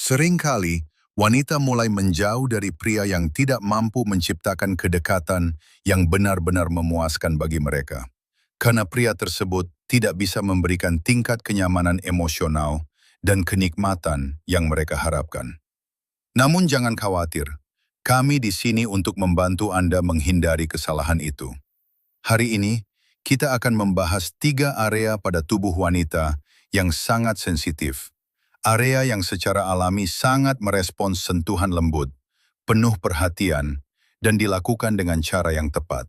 Seringkali, wanita mulai menjauh dari pria yang tidak mampu menciptakan kedekatan yang benar-benar memuaskan bagi mereka. Karena pria tersebut tidak bisa memberikan tingkat kenyamanan emosional dan kenikmatan yang mereka harapkan. Namun jangan khawatir, kami di sini untuk membantu Anda menghindari kesalahan itu. Hari ini, kita akan membahas 3 area pada tubuh wanita yang sangat sensitif. Area yang secara alami sangat merespons sentuhan lembut, penuh perhatian, dan dilakukan dengan cara yang tepat.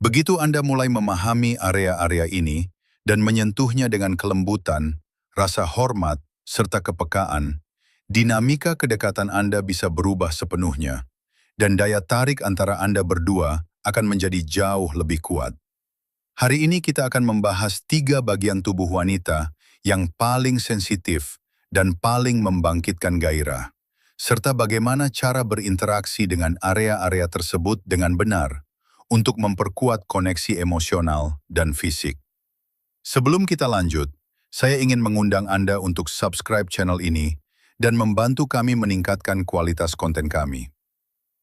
Begitu Anda mulai memahami area-area ini dan menyentuhnya dengan kelembutan, rasa hormat, serta kepekaan, dinamika kedekatan Anda bisa berubah sepenuhnya, dan daya tarik antara Anda berdua akan menjadi jauh lebih kuat. Hari ini kita akan membahas 3 bagian tubuh wanita yang paling sensitif dan paling membangkitkan gairah, serta bagaimana cara berinteraksi dengan area-area tersebut dengan benar untuk memperkuat koneksi emosional dan fisik. Sebelum kita lanjut, saya ingin mengundang Anda untuk subscribe channel ini dan membantu kami meningkatkan kualitas konten kami.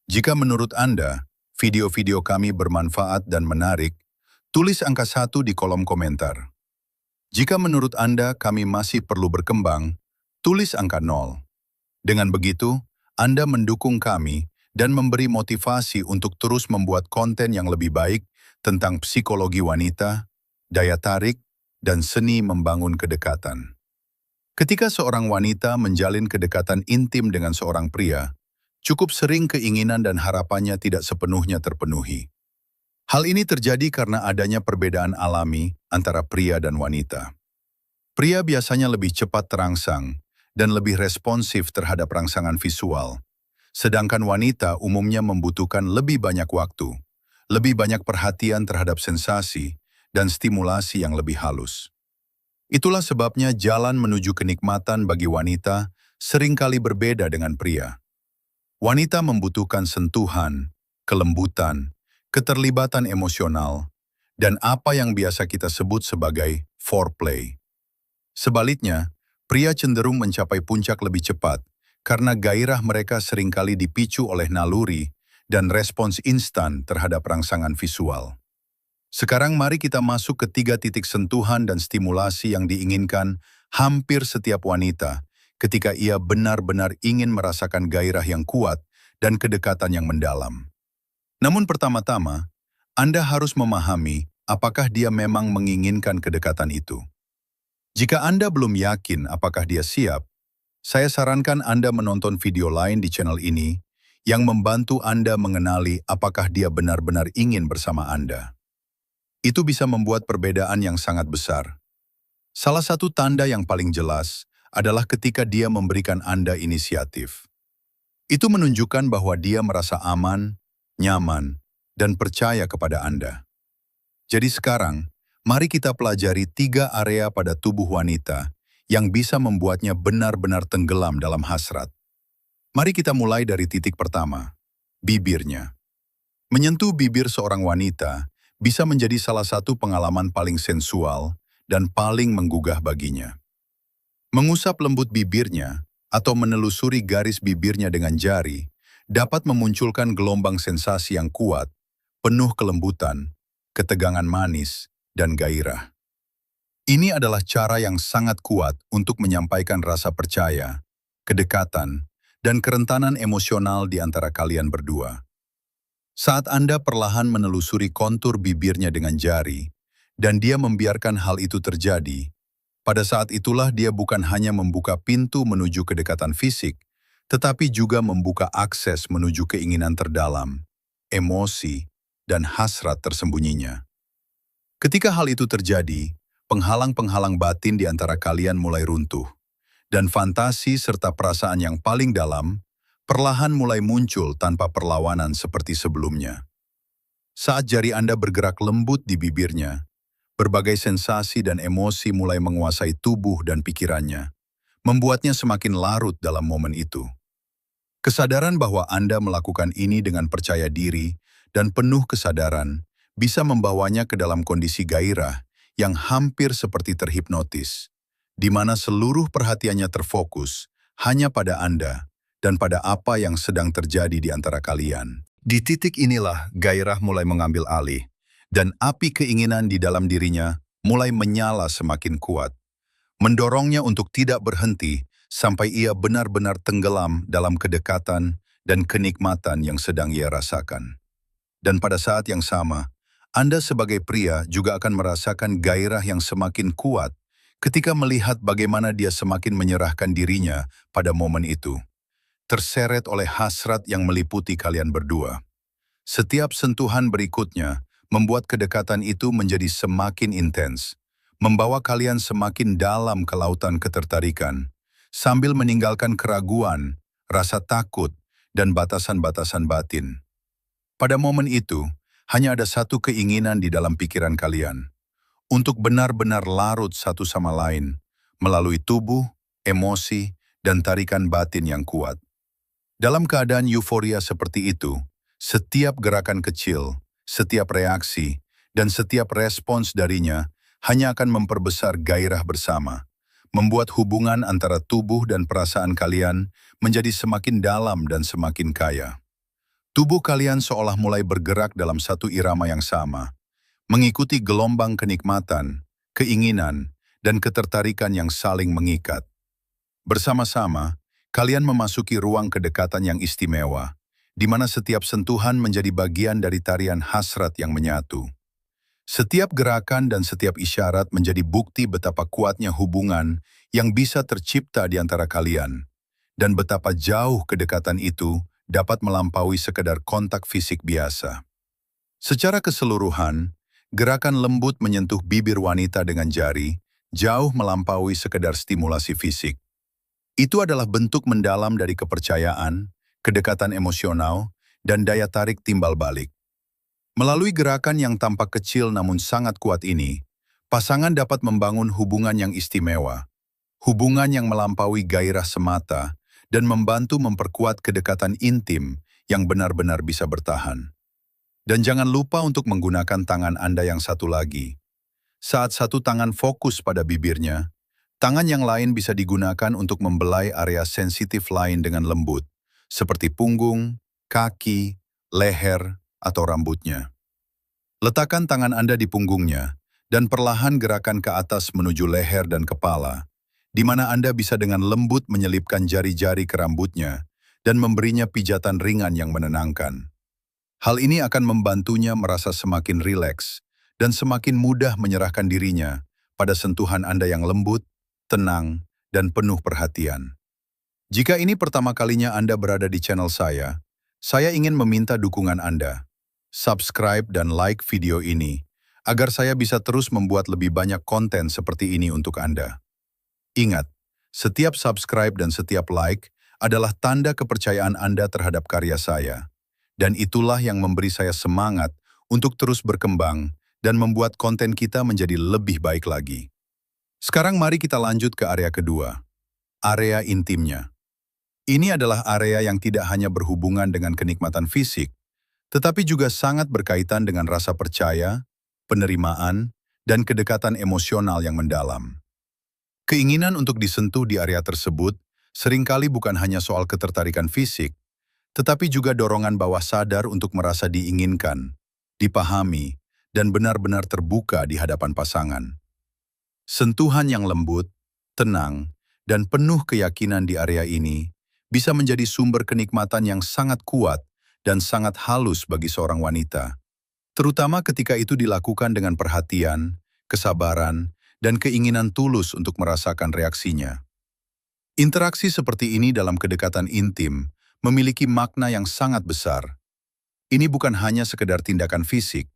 Jika menurut Anda, video-video kami bermanfaat dan menarik, tulis angka 1 di kolom komentar. Jika menurut Anda kami masih perlu berkembang, tulis angka 0. Dengan begitu, Anda mendukung kami dan memberi motivasi untuk terus membuat konten yang lebih baik tentang psikologi wanita, daya tarik, dan seni membangun kedekatan. Ketika seorang wanita menjalin kedekatan intim dengan seorang pria, cukup sering keinginan dan harapannya tidak sepenuhnya terpenuhi. Hal ini terjadi karena adanya perbedaan alami antara pria dan wanita. Pria biasanya lebih cepat terangsang dan lebih responsif terhadap rangsangan visual, sedangkan wanita umumnya membutuhkan lebih banyak waktu, lebih banyak perhatian terhadap sensasi, dan stimulasi yang lebih halus. Itulah sebabnya jalan menuju kenikmatan bagi wanita seringkali berbeda dengan pria. Wanita membutuhkan sentuhan, kelembutan, keterlibatan emosional, dan apa yang biasa kita sebut sebagai foreplay. Sebaliknya, pria cenderung mencapai puncak lebih cepat karena gairah mereka seringkali dipicu oleh naluri dan respons instan terhadap rangsangan visual. Sekarang mari kita masuk ke 3 titik sentuhan dan stimulasi yang diinginkan hampir setiap wanita ketika ia benar-benar ingin merasakan gairah yang kuat dan kedekatan yang mendalam. Namun pertama-tama, Anda harus memahami apakah dia memang menginginkan kedekatan itu. Jika Anda belum yakin apakah dia siap, saya sarankan Anda menonton video lain di channel ini yang membantu Anda mengenali apakah dia benar-benar ingin bersama Anda. Itu bisa membuat perbedaan yang sangat besar. Salah satu tanda yang paling jelas adalah ketika dia memberikan Anda inisiatif. Itu menunjukkan bahwa dia merasa aman, nyaman, dan percaya kepada Anda. Jadi sekarang, mari kita pelajari 3 area pada tubuh wanita yang bisa membuatnya benar-benar tenggelam dalam hasrat. Mari kita mulai dari titik pertama, bibirnya. Menyentuh bibir seorang wanita bisa menjadi salah satu pengalaman paling sensual dan paling menggugah baginya. Mengusap lembut bibirnya atau menelusuri garis bibirnya dengan jari dapat memunculkan gelombang sensasi yang kuat, penuh kelembutan, ketegangan manis, dan gairah. Ini adalah cara yang sangat kuat untuk menyampaikan rasa percaya, kedekatan, dan kerentanan emosional di antara kalian berdua. Saat Anda perlahan menelusuri kontur bibirnya dengan jari, dan dia membiarkan hal itu terjadi, pada saat itulah dia bukan hanya membuka pintu menuju kedekatan fisik, tetapi juga membuka akses menuju keinginan terdalam, emosi, dan hasrat tersembunyinya. Ketika hal itu terjadi, penghalang-penghalang batin di antara kalian mulai runtuh, dan fantasi serta perasaan yang paling dalam perlahan mulai muncul tanpa perlawanan seperti sebelumnya. Saat jari Anda bergerak lembut di bibirnya, berbagai sensasi dan emosi mulai menguasai tubuh dan pikirannya, membuatnya semakin larut dalam momen itu. Kesadaran bahwa Anda melakukan ini dengan percaya diri dan penuh kesadaran bisa membawanya ke dalam kondisi gairah yang hampir seperti terhipnotis, di mana seluruh perhatiannya terfokus hanya pada Anda dan pada apa yang sedang terjadi di antara kalian. Di titik inilah gairah mulai mengambil alih, dan api keinginan di dalam dirinya mulai menyala semakin kuat, mendorongnya untuk tidak berhenti sampai ia benar-benar tenggelam dalam kedekatan dan kenikmatan yang sedang ia rasakan. Dan pada saat yang sama, Anda sebagai pria juga akan merasakan gairah yang semakin kuat ketika melihat bagaimana dia semakin menyerahkan dirinya pada momen itu, terseret oleh hasrat yang meliputi kalian berdua. Setiap sentuhan berikutnya membuat kedekatan itu menjadi semakin intens, membawa kalian semakin dalam ke lautan ketertarikan, sambil meninggalkan keraguan, rasa takut, dan batasan-batasan batin. Pada momen itu, hanya ada satu keinginan di dalam pikiran kalian, untuk benar-benar larut satu sama lain, melalui tubuh, emosi, dan tarikan batin yang kuat. Dalam keadaan euforia seperti itu, setiap gerakan kecil, setiap reaksi, dan setiap respons darinya hanya akan memperbesar gairah bersama, membuat hubungan antara tubuh dan perasaan kalian menjadi semakin dalam dan semakin kaya. Tubuh kalian seolah mulai bergerak dalam satu irama yang sama, mengikuti gelombang kenikmatan, keinginan, dan ketertarikan yang saling mengikat. Bersama-sama, kalian memasuki ruang kedekatan yang istimewa, di mana setiap sentuhan menjadi bagian dari tarian hasrat yang menyatu. Setiap gerakan dan setiap isyarat menjadi bukti betapa kuatnya hubungan yang bisa tercipta di antara kalian, dan betapa jauh kedekatan itu dapat melampaui sekedar kontak fisik biasa. Secara keseluruhan, gerakan lembut menyentuh bibir wanita dengan jari jauh melampaui sekedar stimulasi fisik. Itu adalah bentuk mendalam dari kepercayaan, kedekatan emosional, dan daya tarik timbal balik. Melalui gerakan yang tampak kecil namun sangat kuat ini, pasangan dapat membangun hubungan yang istimewa, hubungan yang melampaui gairah semata, dan membantu memperkuat kedekatan intim yang benar-benar bisa bertahan. Dan jangan lupa untuk menggunakan tangan Anda yang satu lagi. Saat satu tangan fokus pada bibirnya, tangan yang lain bisa digunakan untuk membelai area sensitif lain dengan lembut, seperti punggung, kaki, leher, atau rambutnya. Letakkan tangan Anda di punggungnya, dan perlahan gerakan ke atas menuju leher dan kepala, di mana Anda bisa dengan lembut menyelipkan jari-jari ke rambutnya dan memberinya pijatan ringan yang menenangkan. Hal ini akan membantunya merasa semakin rileks dan semakin mudah menyerahkan dirinya pada sentuhan Anda yang lembut, tenang, dan penuh perhatian. Jika ini pertama kalinya Anda berada di channel saya ingin meminta dukungan Anda. Subscribe dan like video ini, agar saya bisa terus membuat lebih banyak konten seperti ini untuk Anda. Ingat, setiap subscribe dan setiap like adalah tanda kepercayaan Anda terhadap karya saya. Dan itulah yang memberi saya semangat untuk terus berkembang dan membuat konten kita menjadi lebih baik lagi. Sekarang mari kita lanjut ke area kedua, area intimnya. Ini adalah area yang tidak hanya berhubungan dengan kenikmatan fisik, tetapi juga sangat berkaitan dengan rasa percaya, penerimaan, dan kedekatan emosional yang mendalam. Keinginan untuk disentuh di area tersebut seringkali bukan hanya soal ketertarikan fisik, tetapi juga dorongan bawah sadar untuk merasa diinginkan, dipahami, dan benar-benar terbuka di hadapan pasangan. Sentuhan yang lembut, tenang, dan penuh keyakinan di area ini bisa menjadi sumber kenikmatan yang sangat kuat dan sangat halus bagi seorang wanita, terutama ketika itu dilakukan dengan perhatian, kesabaran, dan keinginan tulus untuk merasakan reaksinya. Interaksi seperti ini dalam kedekatan intim memiliki makna yang sangat besar. Ini bukan hanya sekedar tindakan fisik,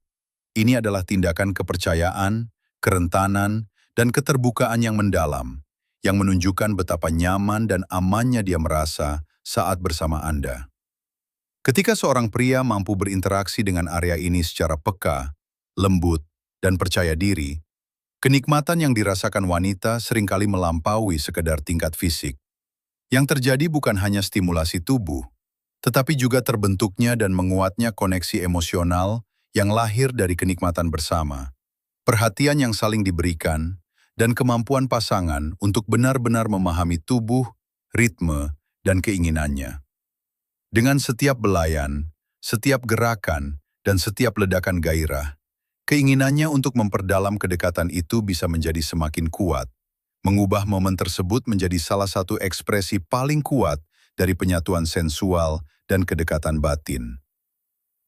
ini adalah tindakan kepercayaan, kerentanan, dan keterbukaan yang mendalam, yang menunjukkan betapa nyaman dan amannya dia merasa saat bersama Anda. Ketika seorang pria mampu berinteraksi dengan area ini secara peka, lembut, dan percaya diri, kenikmatan yang dirasakan wanita seringkali melampaui sekedar tingkat fisik. Yang terjadi bukan hanya stimulasi tubuh, tetapi juga terbentuknya dan menguatnya koneksi emosional yang lahir dari kenikmatan bersama, perhatian yang saling diberikan, dan kemampuan pasangan untuk benar-benar memahami tubuh, ritme, dan keinginannya. Dengan setiap belayan, setiap gerakan, dan setiap ledakan gairah, keinginannya untuk memperdalam kedekatan itu bisa menjadi semakin kuat, mengubah momen tersebut menjadi salah satu ekspresi paling kuat dari penyatuan sensual dan kedekatan batin.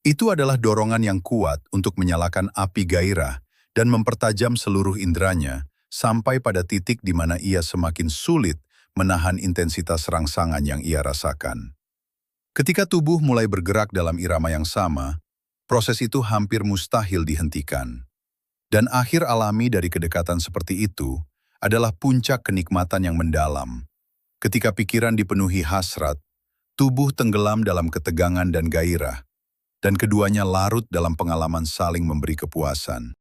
Itu adalah dorongan yang kuat untuk menyalakan api gairah dan mempertajam seluruh inderanya sampai pada titik di mana ia semakin sulit menahan intensitas rangsangan yang ia rasakan. Ketika tubuh mulai bergerak dalam irama yang sama, proses itu hampir mustahil dihentikan. Dan akhir alami dari kedekatan seperti itu adalah puncak kenikmatan yang mendalam. Ketika pikiran dipenuhi hasrat, tubuh tenggelam dalam ketegangan dan gairah, dan keduanya larut dalam pengalaman saling memberi kepuasan.